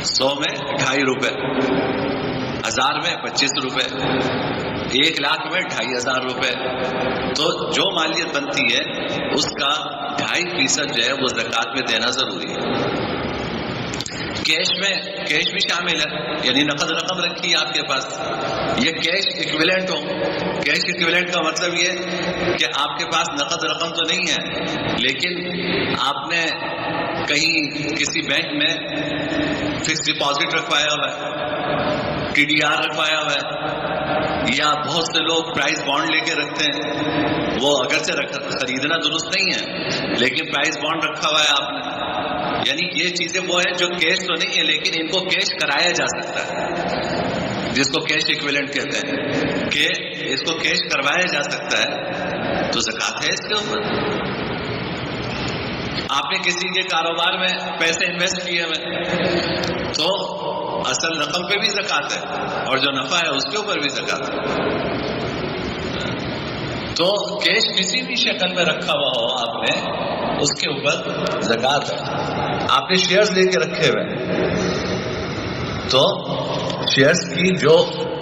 100 میں 2.5 روپے، 1000 میں 25 روپے، 1 لاکھ میں 2500 روپے. تو جو مالیت بنتی ہے اس کا 2.5% جو ہے وہ زکوٰۃ میں دینا ضروری ہے. کیش بھی شامل ہے، یعنی نقد رقم رکھی ہے آپ کے پاس، یہ کیش ایکویلنٹ ہو. کیش ایکویلنٹ کا مطلب یہ کہ آپ کے پاس نقد رقم تو نہیں ہے، لیکن آپ نے کہیں کسی بینک میں فکس ڈپازٹ رکھوایا ہوا ہے، TDR رکھوایا ہوا ہے، یا بہت سے لوگ پرائز بانڈ لے کے رکھتے ہیں. وہ اگرچہ خریدنا درست نہیں ہے لیکن پرائز بانڈ رکھا ہوا ہے آپ نے. یعنی یہ چیزیں وہ ہیں جو کیش تو نہیں ہے لیکن ان کو کیش کرایا جا سکتا ہے، جس کو کیش ایکویلنٹ کہتے ہیں کہ اس کو کیش کروایا جا سکتا ہے، تو زکوٰۃ ہے اس کے اوپر. آپ نے کسی کے کاروبار میں پیسے انویسٹ کیے ہوئے تو اصل رقم پہ بھی زکوٰۃ ہے اور جو نفع ہے اس کے اوپر بھی زکوٰۃ ہے. تو کیش کسی بھی شکل میں رکھا ہوا ہو آپ نے، اس کے اوپر زکوٰۃ ہے. آپ نے شیئرز لے کے رکھے ہوئے تو شیئرز کی جو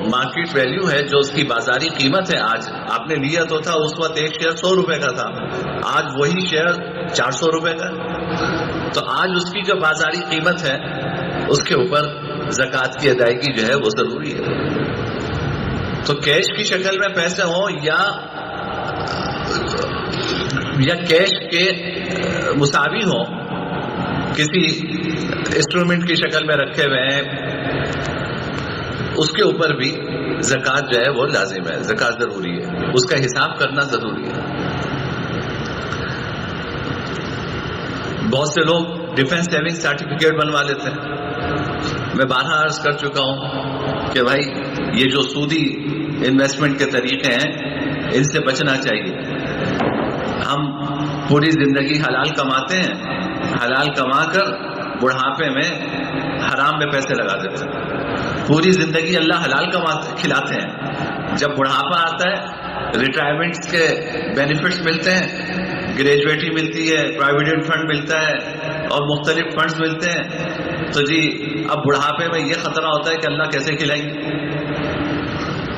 مارکیٹ ویلیو ہے، جو اس کی بازاری قیمت ہے، آج آپ نے لیا تو تھا اس وقت ایک شیئر 100 روپے کا تھا، آج وہی شیئر 400 روپے کا، تو آج اس کی جو بازاری قیمت ہے اس کے اوپر زکوٰۃ کی ادائیگی جو ہے وہ ضروری ہے. تو کیش کی شکل میں پیسے ہوں یا کیش کے مساوی ہوں، کسی انسٹرومنٹ کی شکل میں رکھے ہوئے ہیں، اس کے اوپر بھی زکوٰۃ جو ہے وہ لازم ہے، زکوٰۃ ضروری ہے، اس کا حساب کرنا ضروری ہے. بہت سے لوگ ڈیفنس سیونگ سرٹیفکیٹ بنوا لیتے ہیں. میں بارہا عرض کر چکا ہوں کہ بھائی یہ جو سودی انویسٹمنٹ کے طریقے ہیں ان سے بچنا چاہیے. ہم پوری زندگی حلال کماتے ہیں، حلال کما کر بڑھاپے میں حرام میں پیسے لگا دیتے ہیں. پوری زندگی اللہ حلال کھلاتے ہیں، جب بڑھاپا آتا ہے ریٹائرمنٹ کے بینیفٹس ملتے ہیں، گریجویٹی ملتی ہے، پروویڈنٹ فنڈ ملتا ہے اور مختلف فنڈز ملتے ہیں، تو جی اب بڑھاپے میں یہ خطرہ ہوتا ہے کہ اللہ کیسے کھلائیں گے.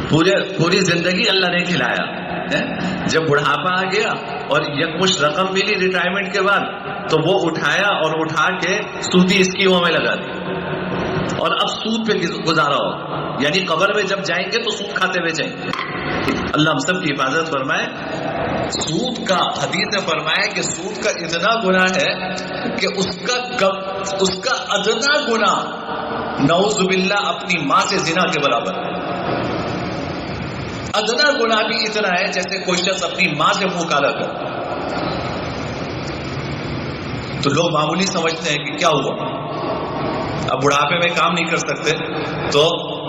پوری زندگی اللہ نے کھلایا، جب بڑھاپا آ گیا اور یکمشت رقم ملی ریٹائرمنٹ کے بعد تو وہ اٹھایا اور اٹھا کے سودی اسکیموں میں لگا دی اور اب سود پہ گزارا ہو. یعنی قبر میں جب جائیں گے تو سود کھاتے ہوئے جائیں گے. اللہ ہم سب کی حفاظت فرمائے. سود کا حدیث نے فرمایا کہ سود کا اتنا گناہ ہے کہ اس کا ادنا گناہ نعوذ باللہ اپنی ماں سے زنا کے برابر ہے. ادنا گناہ بھی اتنا ہے جیسے کوئی شخص اپنی ماں سے منہ کالا کر. تو لوگ معمولی سمجھتے ہیں کہ کیا ہوا، اب بڑھاپے میں کام نہیں کر سکتے تو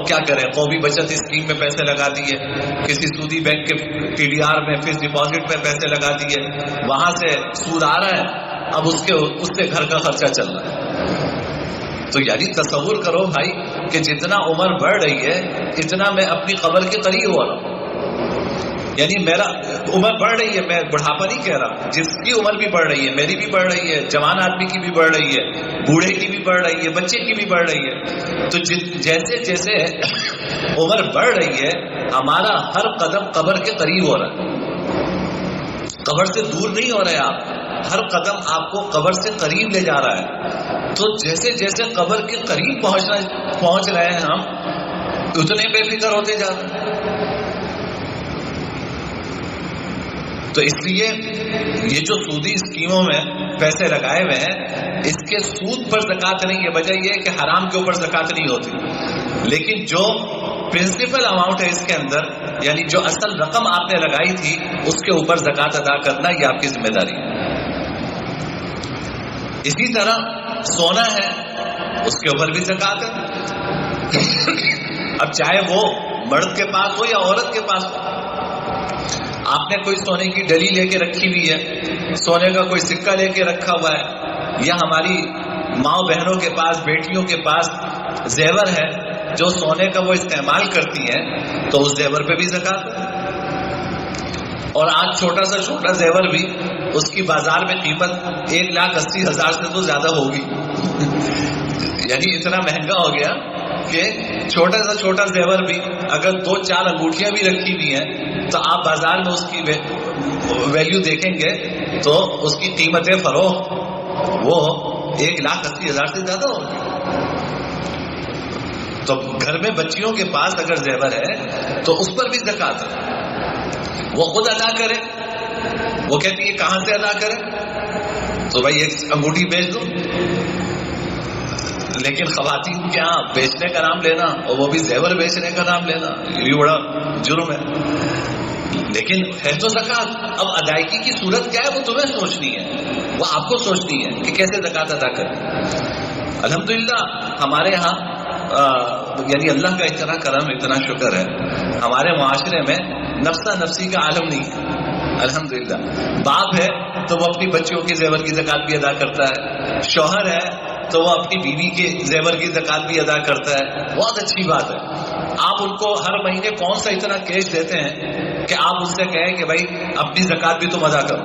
کیا کریں، قومی بچت اسکیم میں پیسے لگا دیے، کسی سودی بینک کے TDR میں فکس ڈپازٹ میں پیسے لگا دیے، وہاں سے سود آ رہا ہے، اب اس سے گھر کا خرچہ چل رہا ہے. تو یعنی تصور کرو بھائی کہ جتنا عمر بڑھ رہی ہے اتنا میں اپنی قبر کے قریب ہو رہا ہوں. یعنی میرا عمر بڑھ رہی ہے، میں بڑھاپا نہیں کہہ رہا، جس کی عمر بھی بڑھ رہی ہے، میری بھی بڑھ رہی ہے، جوان آدمی کی بھی بڑھ رہی ہے، بوڑھے کی بھی بڑھ رہی ہے، بچے کی بھی بڑھ رہی ہے. تو جیسے جیسے عمر بڑھ رہی ہے ہمارا ہر قدم قبر کے قریب ہو رہا ہے، قبر سے دور نہیں ہو رہے آپ، ہر قدم آپ کو قبر سے قریب لے جا رہا ہے. تو جیسے جیسے قبر کے قریب پہنچ رہے ہیں ہم اتنے بے فکر ہوتے جا رہے ہیں. تو اس لیے یہ جو سودی اسکیموں میں پیسے لگائے ہوئے ہیں اس کے سود پر زکوٰۃ نہیں ہے. وجہ یہ ہے کہ حرام کے اوپر زکوٰۃ نہیں ہوتی، لیکن جو پرنسپل اماؤنٹ ہے اس کے اندر، یعنی جو اصل رقم آپ نے لگائی تھی اس کے اوپر زکوٰۃ ادا کرنا یہ آپ کی ذمہ داری ہے. اسی طرح سونا ہے اس کے اوپر بھی زکوٰۃ ہے. اب چاہے وہ مرد کے پاس ہو یا عورت کے پاس ہو، آپ نے کوئی سونے کی ڈلی لے کے رکھی ہوئی ہے، سونے کا کوئی سکہ لے کے رکھا ہوا ہے، یا ہماری ماں بہنوں کے پاس، بیٹیوں کے پاس زیور ہے جو سونے کا وہ استعمال کرتی ہیں، تو اس زیور پہ بھی زکوٰۃ ہے. اور آج چھوٹا زیور بھی اس کی بازار میں قیمت 1,80,000 سے تو زیادہ ہوگی. یعنی اتنا مہنگا ہو گیا کہ چھوٹا سا چھوٹا زیور بھی اگر 2-4 انگوٹھیاں بھی رکھی ہوئی ہیں تو آپ بازار میں اس کی ویلیو دیکھیں گے تو اس کی قیمت فروخت وہ 1,80,000 سے زیادہ ہوگی. تو گھر میں بچیوں کے پاس اگر زیور ہے تو اس پر بھی زکات ہے. وہ خود ادا کرے. وہ کہتی ہے کہاں سے ادا کرے؟ تو بھائی ایک انگوٹھی بیچ دو. لیکن خواتین کیا بیچنے کا نام لینا اور وہ بھی زیور بیچنے کا نام لینا یہ بڑا جرم ہے. لیکن ہے تو زکات. اب ادائیگی کی صورت کیا ہے وہ تمہیں سوچنی ہے, وہ آپ کو سوچنی ہے کہ کیسے زکات ادا کریں. الحمدللہ ہمارے ہاں یعنی اللہ کا اتنا کرم اتنا شکر ہے ہمارے معاشرے میں نفسا نفسی کا عالم نہیں ہے. الحمدللہ باپ ہے تو وہ اپنی بچیوں کے زیور کی زکات بھی ادا کرتا ہے, شوہر ہے تو وہ اپنی بیوی کے زیور کی زکات بھی ادا کرتا ہے. بہت اچھی بات ہے. آپ ان کو ہر مہینے کون سا اتنا کیش دیتے ہیں کہ آپ ان سے کہیں کہ بھائی اپنی زکات بھی تم ادا کرو.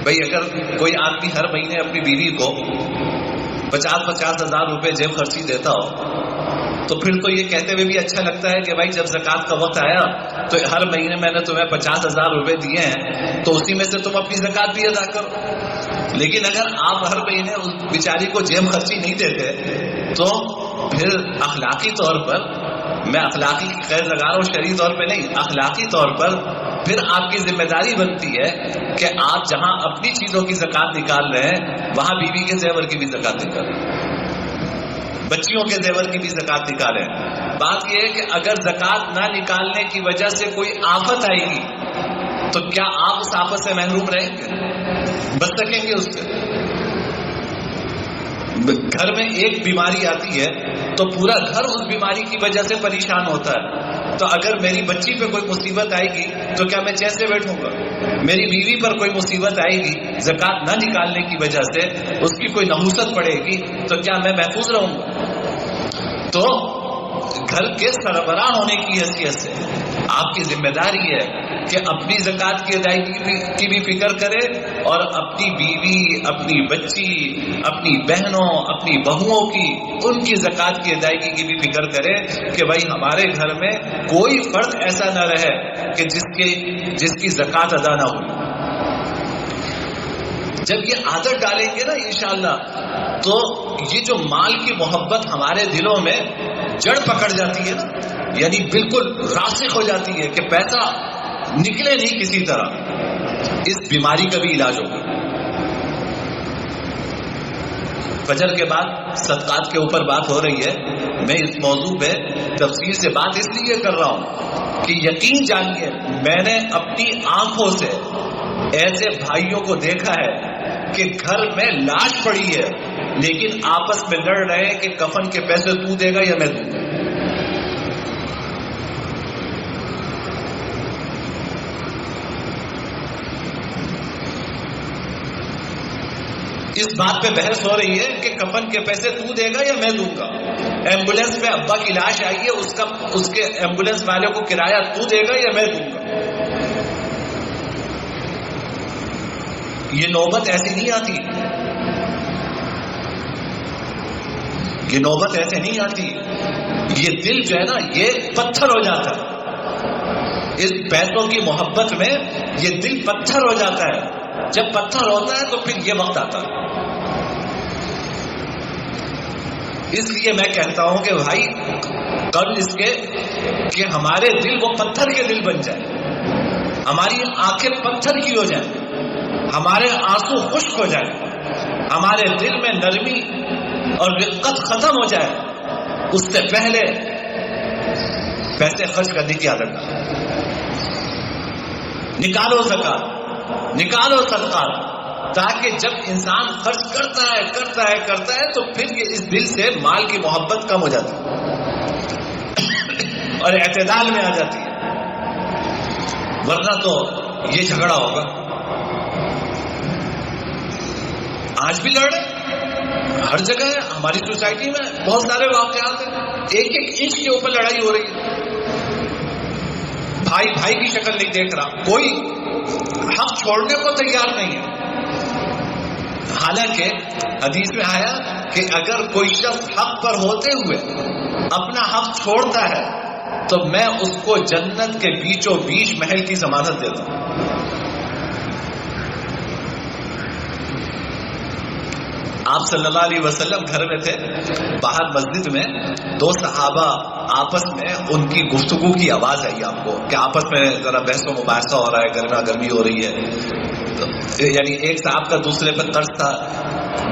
بھائی اگر کوئی آدمی ہر مہینے اپنی بیوی کو 50-50 ہزار روپے جیب خرچی دیتا ہو تو پھر تو یہ کہتے ہوئے بھی اچھا لگتا ہے کہ بھائی جب زکات کا وقت آیا تو ہر مہینے میں نے تمہیں 50,000 روپے دیے ہیں تو اسی میں سے تم اپنی زکات بھی ادا کرو. لیکن اگر آپ ہر مہینے اس بیچاری کو جیب خرچی نہیں دیتے تو پھر اخلاقی طور پر, میں اخلاقی کی خیر لگا رہا ہوں شرعی طور پہ نہیں, اخلاقی طور پر پھر آپ کی ذمہ داری بنتی ہے کہ آپ جہاں اپنی چیزوں کی زکات نکال رہے ہیں وہاں بیوی کے زیور کی بھی زکات نکالیں, بچیوں کے زیور کی بھی زکات نکالیں. بات یہ ہے کہ اگر زکات نہ نکالنے کی وجہ سے کوئی آفت آئے گی تو کیا آپ اس آفت سے محروم رہیں گے؟ بچ سکیں گے اس سے؟ گھر میں ایک بیماری آتی ہے تو پورا گھر اس بیماری کی وجہ سے پریشان ہوتا ہے. تو اگر میری بچی پہ کوئی مصیبت آئے گی تو کیا میں چین سے بیٹھوں گا؟ میری بیوی پر کوئی مصیبت آئے گی زکات نہ نکالنے کی وجہ سے, اس کی کوئی نحوست پڑے گی تو کیا میں محفوظ رہوں گا؟ تو گھر کے سربراہ ہونے کی حیثیت سے آپ کی ذمہ داری ہے کہ اپنی زکات کی ادائیگی کی بھی فکر کرے اور اپنی بیوی, اپنی بچی, اپنی بہنوں, اپنی بہوؤں کی, ان کی زکات کی ادائیگی کی بھی فکر کرے کہ بھائی ہمارے گھر میں کوئی فرد ایسا نہ رہے کہ جس کی زکات ادا نہ ہو. جب یہ عادت ڈالیں گے نا انشاءاللہ تو یہ جو مال کی محبت ہمارے دلوں میں جڑ پکڑ جاتی ہے نا, یعنی بالکل راسخ ہو جاتی ہے کہ پیسہ نکلے نہیں کسی طرح, اس بیماری کا بھی علاج ہوگا. فجر کے بعد صدقات کے اوپر بات ہو رہی ہے. میں اس موضوع پہ تفصیل سے بات اس لیے کر رہا ہوں کہ یقین جانیے میں نے اپنی آنکھوں سے ایسے بھائیوں کو دیکھا ہے کہ گھر میں لاش پڑی ہے لیکن آپس میں لڑ رہے ہیں کہ کفن کے پیسے تو دے گا یا میں دوں گا. اس بات پہ بحث ہو رہی ہے کہ کفن کے پیسے تو دے گا یا میں دوں گا. ایمبولینس میں ابا کی لاش آئی ہے, اس کے ایمبولینس والے کو کرایہ تو دے گا یا میں دوں گا. یہ نوبت ایسی نہیں آتی, یہ نوبت ایسے نہیں آتی. یہ دل جو ہے نا یہ پتھر ہو جاتا ہے اس پیسوں کی محبت میں. یہ دل پتھر ہو جاتا ہے. جب پتھر ہوتا ہے تو پھر یہ وقت آتا ہے. اس لیے میں کہتا ہوں کہ بھائی قبل اس کے کہ ہمارے دل وہ پتھر کے دل بن جائے, ہماری آنکھیں پتھر کی ہو جائیں, ہمارے آنسو خشک ہو جائیں, ہمارے دل میں نرمی اور رقت ختم ہو جائے, اس سے پہلے پیسے خرچ کرنے کی عادت نکالو زکات, نکالو صدقات, تاکہ جب انسان خرچ کرتا ہے تو پھر یہ اس دل سے مال کی محبت کم ہو جاتی ہے اور اعتدال میں آ جاتی ہے. ورنہ تو یہ جھگڑا ہوگا. آج بھی لڑ رہے ہر جگہ ہے. ہماری سوسائٹی میں بہت سارے واقعات ہیں, ایک انچ کے اوپر لڑائی ہو رہی ہے. بھائی بھائی کی شکل نہیں دیکھ رہا, کوئی حق چھوڑنے کو تیار نہیں ہے. حالانکہ حدیث میں آیا کہ اگر کوئی شخص حق پر ہوتے ہوئے اپنا حق چھوڑتا ہے تو میں اس کو جنت کے بیچوں بیچ محل کی ضمانت دیتا ہوں. آپ صلی اللہ علیہ وسلم گھر میں تھے، باہر مسجد میں دو صحابہ آپس میں ان کی گفتگو کی آواز آئی آپ کو کہ آپس میں ذرا بحث و مباحثہ ہو رہا ہے، گرما گرمی ہو رہی ہے. یعنی ایک صاحب کا دوسرے پہ قرض تھا،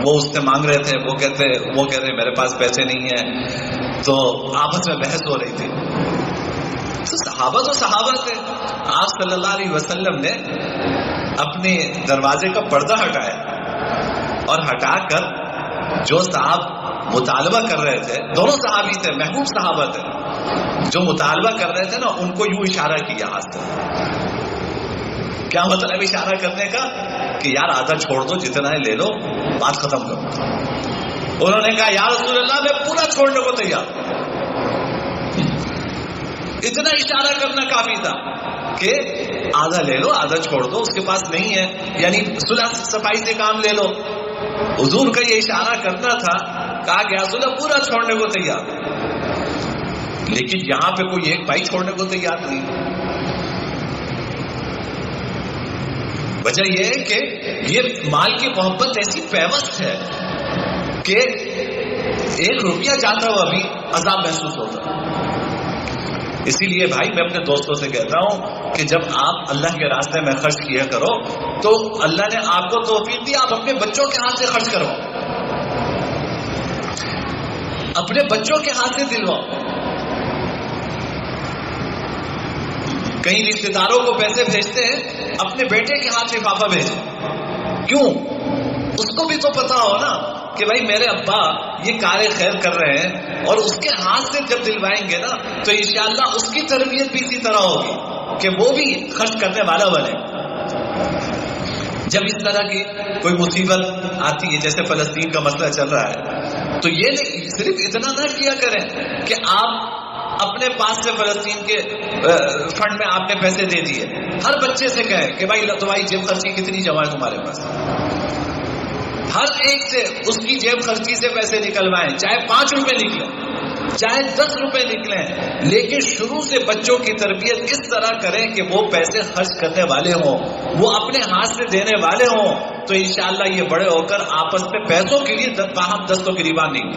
وہ اس سے مانگ رہے تھے، وہ کہتے میرے پاس پیسے نہیں ہیں، تو آپس میں بحث ہو رہی تھی. تو صحابہ تھے. آپ صلی اللہ علیہ وسلم نے اپنے دروازے کا پردہ ہٹایا اور ہٹا کر جو صاحب مطالبہ کر رہے تھے، دونوں صحابی تھے، محبوب صحابہ تھے، جو مطالبہ کر رہے تھے نا، ان کو یوں اشارہ کیا ہاتھ سے. کیا مطلب اشارہ کرنے کا؟ کہ یار آدھا چھوڑ دو، جتنا ہے لے لو، بات ختم کرو. انہوں نے کہا یا رسول اللہ میں پورا چھوڑنے کو تیار. اتنا اشارہ کرنا کافی تھا کہ آدھا لے لو، آدھا چھوڑ دو، اس کے پاس نہیں ہے، یعنی صلح صفائی سے کام لے لو. حضور کا یہ اشارہ کرنا تھا. کہا کہ رسول اللہ پورا چھوڑنے کو تیار. لیکن یہاں پہ کوئی ایک بھائی چھوڑنے کو تیار نہیں. وجہ یہ ہے کہ یہ مال کی محبت ایسی پیوست ہے کہ 1 روپیہ جاتا ہوا بھی عذاب محسوس ہوتا. اسی لیے بھائی میں اپنے دوستوں سے کہتا ہوں کہ جب آپ اللہ کے راستے میں خرچ کیا کرو تو اللہ نے آپ کو توفیق دی، آپ اپنے بچوں کے ہاتھ سے خرچ کرو، اپنے بچوں کے ہاتھ سے دلواؤ. کئی رشتے داروں کو پیسے بھیجتے ہیں، اپنے بیٹے کے ہاتھ لفافہ بھیجیں. کیوں؟ اس کو بھی تو پتا ہو نا کہ بھائی میرے ابا یہ کار خیر کر رہے ہیں، اور اس کے ہاتھ سے جب دلوائیں گے نا تو انشاءاللہ اس کی تربیت بھی اسی طرح ہوگی کہ وہ بھی خرچ کرنے والا بنے. جب اس طرح کی کوئی مصیبت آتی ہے، جیسے فلسطین کا مسئلہ چل رہا ہے، تو یہ نہیں صرف اتنا نہ کیا کریں کہ آپ اپنے پاس سے فلسطین کے فنڈ میں آپ نے پیسے دے دیے. ہر بچے سے کہیں کہ بھائی تمہاری جیب خرچی کتنی جمع ہے تمہارے پاس. ہر ایک سے اس کی جیب خرچی سے پیسے نکلوائیں، چاہے 5 روپے نکلیں، چاہے 10 روپے نکلیں، لیکن شروع سے بچوں کی تربیت اس طرح کریں کہ وہ پیسے خرچ کرنے والے ہوں، وہ اپنے ہاتھ سے دینے والے ہوں. تو انشاءاللہ یہ بڑے ہو کر آپس میں پیسوں کے لیے باہم دستوں کی ریبان نہیں.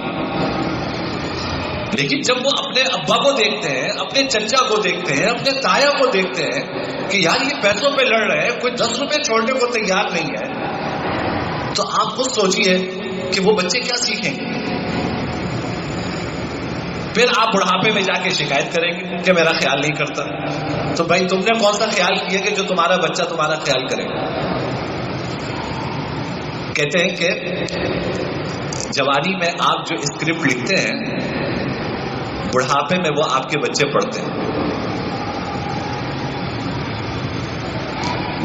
لیکن جب وہ اپنے ابا کو دیکھتے ہیں، اپنے چچا کو دیکھتے ہیں، اپنے تایا کو دیکھتے ہیں کہ یار یہ پیسوں پہ لڑ رہے ہیں، کوئی 10 روپے چھوڑنے کو تیار نہیں ہے، تو آپ خود سوچئے کہ وہ بچے کیا سیکھیں گے. پھر آپ بڑھاپے میں جا کے شکایت کریں گے کہ میرا خیال نہیں کرتا. تو بھائی تم نے کون سا خیال کیا کہ جو تمہارا بچہ تمہارا خیال کرے گا. کہتے ہیں کہ جوانی میں آپ جو اسکرپٹ لکھتے ہیں، بڑھاپے میں وہ آپ کے بچے پڑھتے ہیں.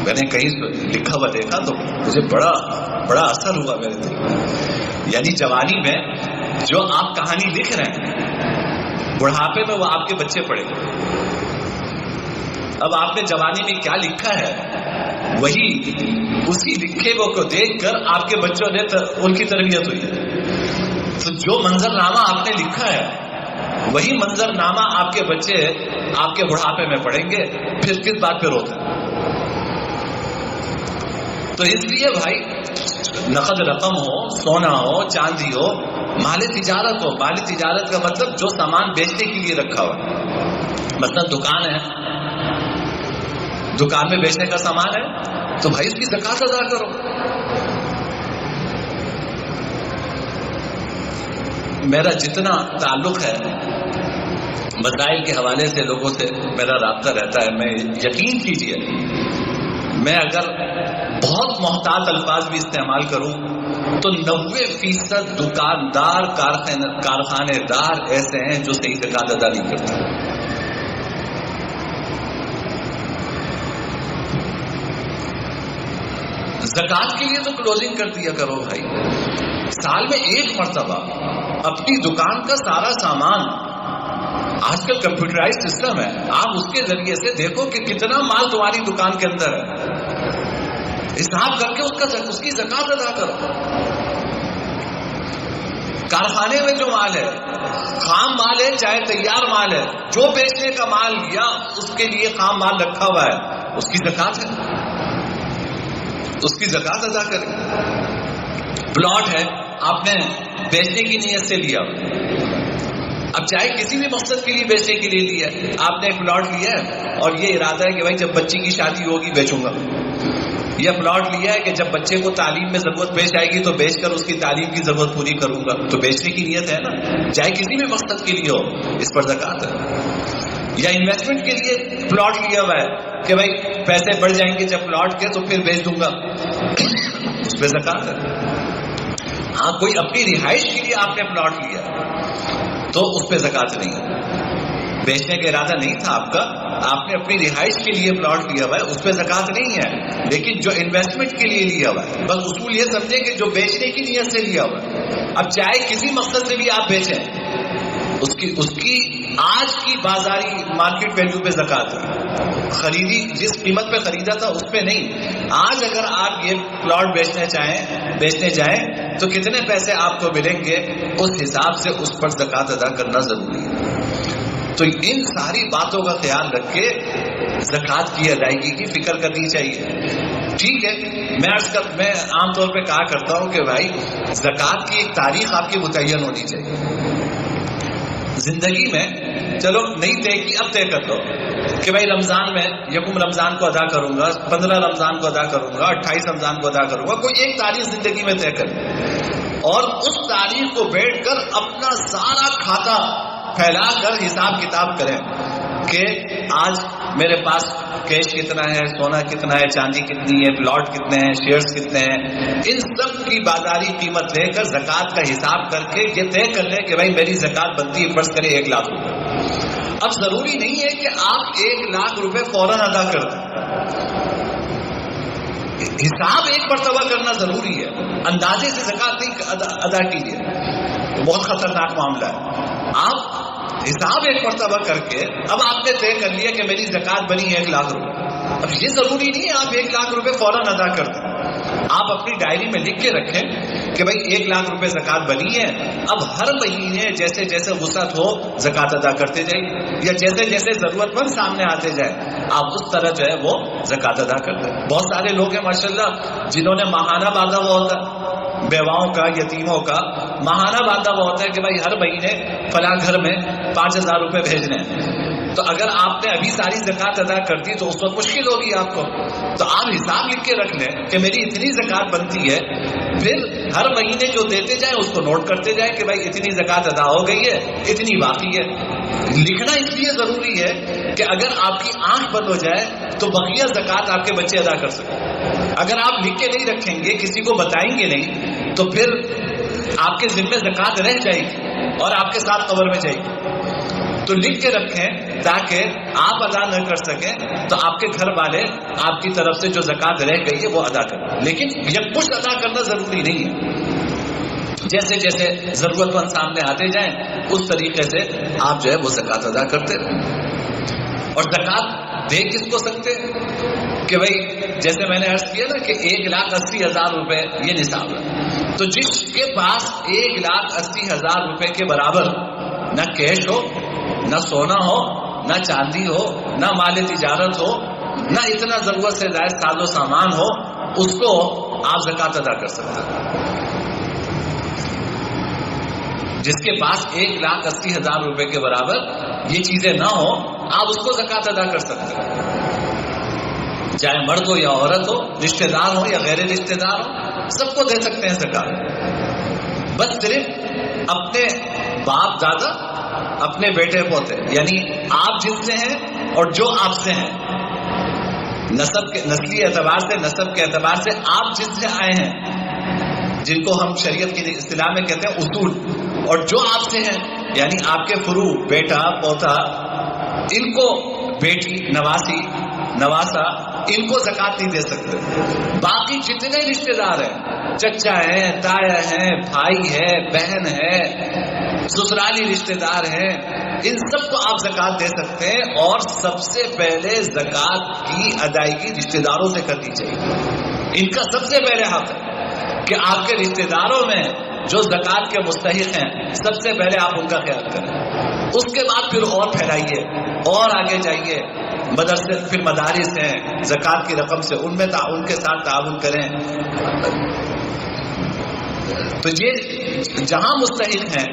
میں نے کہیں لکھا ہوا دیکھا تو مجھے بڑا اثر ہوا میرے دل. یعنی جوانی میں جو آپ کہانی لکھ رہے ہیں، بڑھاپے میں وہ آپ کے بچے پڑھیں گے. اب آپ نے جوانی میں کیا لکھا ہے، وہی اسی لکھے کو دیکھ کر آپ کے بچوں نے ان کی تربیت ہوئی ہے. تو جو منظر نامہ آپ نے لکھا ہے، وہی منظر نامہ آپ کے بچے آپ کے بڑھاپے میں پڑھیں گے. پھر کس بات پہ روتے ہیں؟ تو اس لیے بھائی نقد رقم ہو، سونا ہو، چاندی ہو، مال تجارت ہو. مال تجارت کا مطلب جو سامان بیچنے کے لیے رکھا ہوا. مثلا دکان ہے، دکان میں بیچنے کا سامان ہے تو بھائی اس کی زکات ادا کرو. میرا جتنا تعلق ہے مسائل کے حوالے سے لوگوں سے میرا رابطہ رہتا ہے، میں یقین کیجئے میں اگر بہت محتاط الفاظ بھی استعمال کروں تو 90% دکاندار کارخانے دار ایسے ہیں جو صحیح زکات ادا نہیں کرتے. زکات کے لیے تو کلوزنگ کر دیا کرو بھائی. سال میں 1 مرتبہ اپنی دکان کا سارا سامان، آج کل کمپیوٹرائز سسٹم ہے، آپ اس کے ذریعے سے دیکھو کہ کتنا مال تمہاری دکان کے اندر ہے. حساب کر کے اس کی زکات ادا کرو. کارخانے میں جو مال ہے، خام مال ہے چاہے تیار مال ہے، جو بیچنے کا مال یا اس کے لیے خام مال رکھا ہوا ہے اس کی زکات ہے، اس کی زکات ادا کریں. پلاٹ ہے آپ نے بیچنے کی نیت سے لیا، اب چاہے کسی بھی مقصد کے لیے بیچنے کے لیے لیا، آپ نے ایک پلاٹ لیا ہے اور یہ ارادہ ہے کہ بھائی جب بچی کی شادی ہوگی بیچوں گا. یہ پلاٹ لیا ہے کہ جب بچے کو تعلیم میں ضرورت پیش آئے گی تو بیچ کر اس کی تعلیم کی ضرورت پوری کروں گا، تو بیچنے کی نیت ہے نا، چاہے کسی بھی مقصد کے لیے ہو، اس پر زکات ہے. یا انویسٹمنٹ کے لیے پلاٹ لیا ہوا ہے کہ بھائی پیسے بڑھ جائیں گے جب پلاٹ کے تو پھر بیچ دوں گا، اس پہ زکات ہے. ہاں کوئی اپنی رہائش کے لیے آپ نے پلاٹ لیا تو اس پہ زکات نہیں ہے. بیچنے کا ارادہ نہیں تھا آپ کا، آپ نے اپنی رہائش کے لیے پلاٹ لیا ہوا ہے، اس پہ زکات نہیں ہے. لیکن جو انویسٹمنٹ کے لیے لیا ہوا ہے، بس اصول یہ سمجھیں کہ جو بیچنے کی نیت سے لیا ہوا ہے، اب چاہے کسی مقصد سے بھی آپ بیچیں، اس کی آج کی بازاری مارکیٹ ویلیو پہ زکات ہے. خریدی جس قیمت پہ خریدا تھا اس پہ نہیں. آج اگر آپ یہ پلاٹ بیچنے جائیں تو کتنے پیسے آپ کو ملیں گے، اس حساب سے اس پر زکات ادا کرنا ضروری ہے. تو ان ساری باتوں کا خیال رکھ کے زکات کی ادائیگی کی فکر کرنی چاہیے. ٹھیک ہے، میں عام طور پہ کہا کرتا ہوں کہ بھائی زکات کی ایک تاریخ آپ کی متعین ہونی چاہیے. زندگی میں چلو نہیں طے کی، اب طے کر دو کہ بھائی رمضان میں 1 رمضان کو ادا کروں گا، 15 رمضان کو ادا کروں گا، 28 رمضان کو ادا کروں گا. کوئی ایک تاریخ زندگی میں طے کریں اور اس تاریخ کو بیٹھ کر اپنا سارا کھاتا پھیلا کر حساب کتاب کریں کہ آج میرے پاس کیش کتنا ہے، سونا کتنا ہے، چاندی کتنی ہے، پلاٹ کتنے ہیں، شیئرز کتنے ہیں. ان سب کی بازاری قیمت لے کر زکات کا حساب کر کے یہ طے کر لیں کہ بھائی میری زکات بنتی ہے، فرض کریں 1 لاکھ روپے. اب ضروری نہیں ہے کہ آپ 1 لاکھ روپے فوراً ادا کر دیں، حساب ایک مرتبہ کرنا ضروری ہے. اندازے سے زکات نہیں ادا کیجیے، بہت خطرناک معاملہ ہے. آپ حساب ایک مرتبہ کر کے اب آپ نے طے کر لیا کہ میری زکات بنی 1 لاکھ روپے. اب یہ ضروری نہیں ہے آپ 1 لاکھ روپے فوراً ادا کر دیں. آپ اپنی ڈائری میں لکھ کے رکھیں کہ بھائی 1 لاکھ روپے زکات بنی ہے. اب ہر مہینے جیسے جیسے وسعت ہو زکات ادا کرتے جائیے، یا جیسے جیسے ضرورت مند سامنے آتے جائیں آپ اس طرح جو ہے وہ زکات ادا کرتے ہیں. بہت سارے لوگ ہیں ماشاءاللہ جنہوں نے ماہانہ باندھا ہوا ہوتا ہے، بیواؤں کا، یتیموں کا ماہانہ باندھا ہوا ہوتا ہے کہ بھائی ہر مہینے فلاں گھر میں 5000 روپے بھیجنے ہیں. تو اگر آپ نے ابھی ساری زکات ادا کر دی تو اس وقت مشکل ہوگی آپ کو. تو آپ حساب لکھ کے رکھ لیں کہ میری اتنی زکات بنتی ہے، پھر ہر مہینے جو دیتے جائیں اس کو نوٹ کرتے جائیں کہ بھائی اتنی زکات ادا ہو گئی ہے، اتنی باقی ہے. لکھنا اس لیے ضروری ہے کہ اگر آپ کی آنکھ بند ہو جائے تو بقیہ زکات آپ کے بچے ادا کر سکیں. اگر آپ لکھ کے نہیں رکھیں گے، کسی کو بتائیں گے نہیں، تو پھر آپ کے ذمہ زکات رہ جائے گی اور آپ کے ساتھ قبر میں جائے گی. تو لکھ کے رکھیں تاکہ آپ ادا نہ کر سکیں تو آپ کے گھر والے آپ کی طرف سے جو زکات رہ گئی ہے وہ ادا کریں. لیکن یہ کچھ ادا کرنا ضروری نہیں ہے، جیسے جیسے ضرورت مند سامنے آتے جائیں اس طریقے سے آپ جو ہے وہ زکات ادا کرتے رہیں. اور زکات دے کس کو سکتے کہ بھائی جیسے میں نے عرض کیا نا کہ 1,80,000 روپے یہ نصاب ہے. تو جس کے پاس 1,80,000 روپے کے برابر نہ کیش ہو، نہ سونا ہو، نہ چاندی ہو، نہ مال تجارت ہو، نہ اتنا ضرورت سے زائد ساز و سامان ہو، اس کو آپ زکات ادا کر سکتے ہیں. جس کے پاس 1,80,000 روپے کے برابر یہ چیزیں نہ ہو آپ اس کو زکات ادا کر سکتے ہیں. چاہے مرد ہو یا عورت ہو، رشتہ دار ہو یا غیر رشتہ دار ہو، سب کو دے سکتے ہیں زکات. بس صرف اپنے باپ دادا، اپنے بیٹے پوتے، یعنی آپ جن سے ہیں اور جو آپ سے ہیں، نسلی اعتبار سے، نسب کے اعتبار سے آپ جن سے آئے ہیں، جن کو ہم شریعت کی اصطلاح میں کہتے ہیں اصول، اور جو آپ سے ہیں یعنی آپ کے فروع، بیٹا، پوتا، ان کو بیٹی، نواسی، نواسا، ان کو زکات نہیں دے سکتے. باقی جتنے رشتہ دار ہیں، چچا ہیں، تایا ہیں، بھائی ہے، بہن ہے، سسرالی رشتہ دار ہیں، ان سب کو آپ زکات دے سکتے ہیں. اور سب سے پہلے زکات کی ادائیگی رشتہ داروں سے کرنی چاہیے. ان کا سب سے پہلے حق ہے کہ آپ کے رشتہ داروں میں جو زکوٰۃ کے مستحق ہیں سب سے پہلے آپ ان کا خیال کریں، اس کے بعد پھر اور پھیلائیے اور آگے جائیے، مدرسے پھر مدارس ہیں، زکوٰۃ کی رقم سے ان میں ان کے ساتھ تعاون کریں۔ تو یہ جہاں مستحق ہیں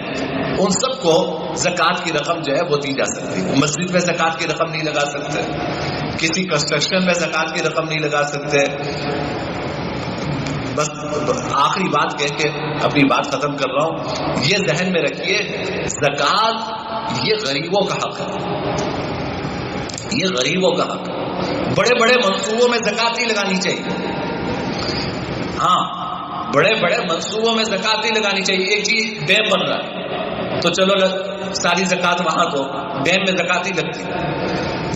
ان سب کو زکوٰۃ کی رقم جو ہے وہ دی جا سکتی ہے۔ مسجد میں زکوٰۃ کی رقم نہیں لگا سکتے، کسی کنسٹرکشن میں زکوٰۃ کی رقم نہیں لگا سکتے۔ بس آخری بات کہہ کے اپنی بات ختم کر رہا ہوں، یہ ذہن میں رکھیے، زکوٰۃ یہ غریبوں کا حق ہے، یہ غریبوں کا حق ہے۔ بڑے بڑے منصوبوں میں زکوٰۃ نہیں لگانی چاہیے، ہاں بڑے بڑے منصوبوں میں زکوٰۃ نہیں لگانی چاہیے۔ ایک جی ڈیم بن رہا ہے تو چلو ساری زکوٰۃ وہاں دو، ڈیم میں زکوٰۃ نہیں لگتی۔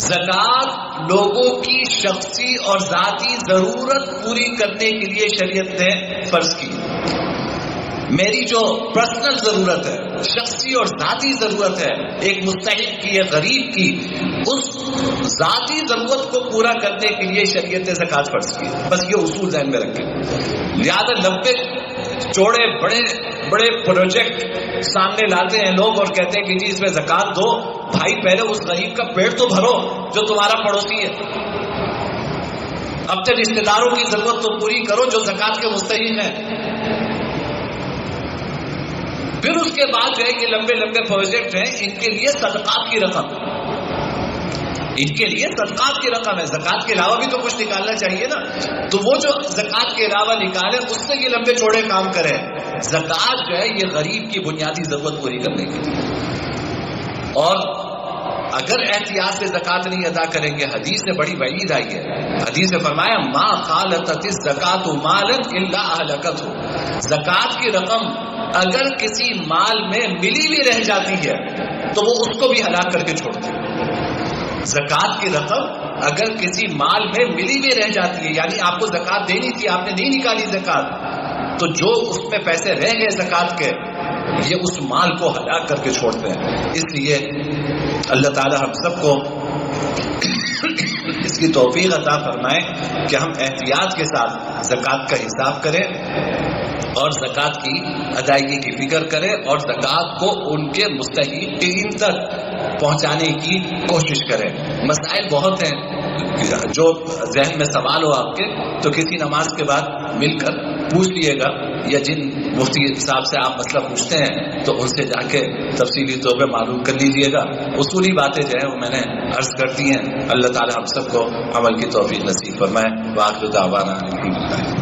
زکوٰۃ لوگوں کی شخصی اور ذاتی ضرورت پوری کرنے کے لیے شریعت نے فرض کی۔ میری جو پرسنل ضرورت ہے، شخصی اور ذاتی ضرورت ہے ایک مستحق کی، ایک غریب کی، اس ذاتی ضرورت کو پورا کرنے کے لیے شریعت نے زکوٰۃ فرض کی۔ بس یہ اصول ذہن میں رکھیں۔ لہٰذا لمبے چوڑے بڑے بڑے پروجیکٹ سامنے لاتے ہیں لوگ اور کہتے ہیں کہ جی اس میں زکوٰۃ دو، بھائی پہلے اس غریب کا پیٹ تو بھرو جو تمہارا پڑوسی ہے، اپنے رشتہ داروں کی ضرورت تو پوری کرو جو زکوٰۃ کے مستحق ہیں۔ پھر اس کے بعد جو ہے یہ لمبے لمبے پروجیکٹ ہیں، ان کے لیے صدقات کی رقم، ان کے لیے صدقات کی رقم ہے، زکوٰۃ کے علاوہ بھی تو کچھ نکالنا چاہیے نا، تو وہ جو زکوٰۃ کے علاوہ نکالے اس سے یہ لمبے چوڑے کام کرے۔ زکوٰۃ جو ہے یہ غریب کی بنیادی ضرورت پوری کرنے کے لیے، اور اگر احتیاط سے زکوٰۃ نہیں ادا کریں گے، حدیث سے بڑی وعید آئی ہے، حدیث میں فرمایا ما خالطت الزکوٰۃ مالا الا اهلكته، زکوٰۃ کی رقم اگر کسی مال میں ملی بھی رہ جاتی ہے تو وہ اس کو بھی ہلاک کر کے چھوڑتی ہے۔ زکوٰۃ کی رقم اگر کسی مال میں ملی بھی رہ جاتی ہے، یعنی آپ کو زکوٰۃ دینی تھی آپ نے نہیں نکالی زکوٰۃ، تو جو اس میں پیسے رہ گئے زکوٰۃ کے یہ اس مال کو ہلاک کر کے چھوڑتے ہیں۔ اس لیے اللہ تعالی ہم سب کو اس کی توفیق عطا فرمائے کہ ہم احتیاط کے ساتھ زکوٰۃ کا حساب کریں اور زکوٰۃ کی ادائیگی کی فکر کریں اور زکوٰۃ کو ان کے مستحقین تک پہنچانے کی کوشش کریں۔ مسائل بہت ہیں، جو ذہن میں سوال ہو آپ کے تو کسی نماز کے بعد مل کر پوچھ لیے گا، یا جن مفتی صاحب سے آپ مسئلہ پوچھتے ہیں تو ان سے جا کے تفصیلی طور پہ معلوم کر لیجیے گا۔ اصولی باتیں جو ہیں وہ میں نے عرض کر دی ہیں۔ اللہ تعالی ہم سب کو عمل کی توفیق نصیب فرمائے۔ وآخر دعوانا الحمدللہ۔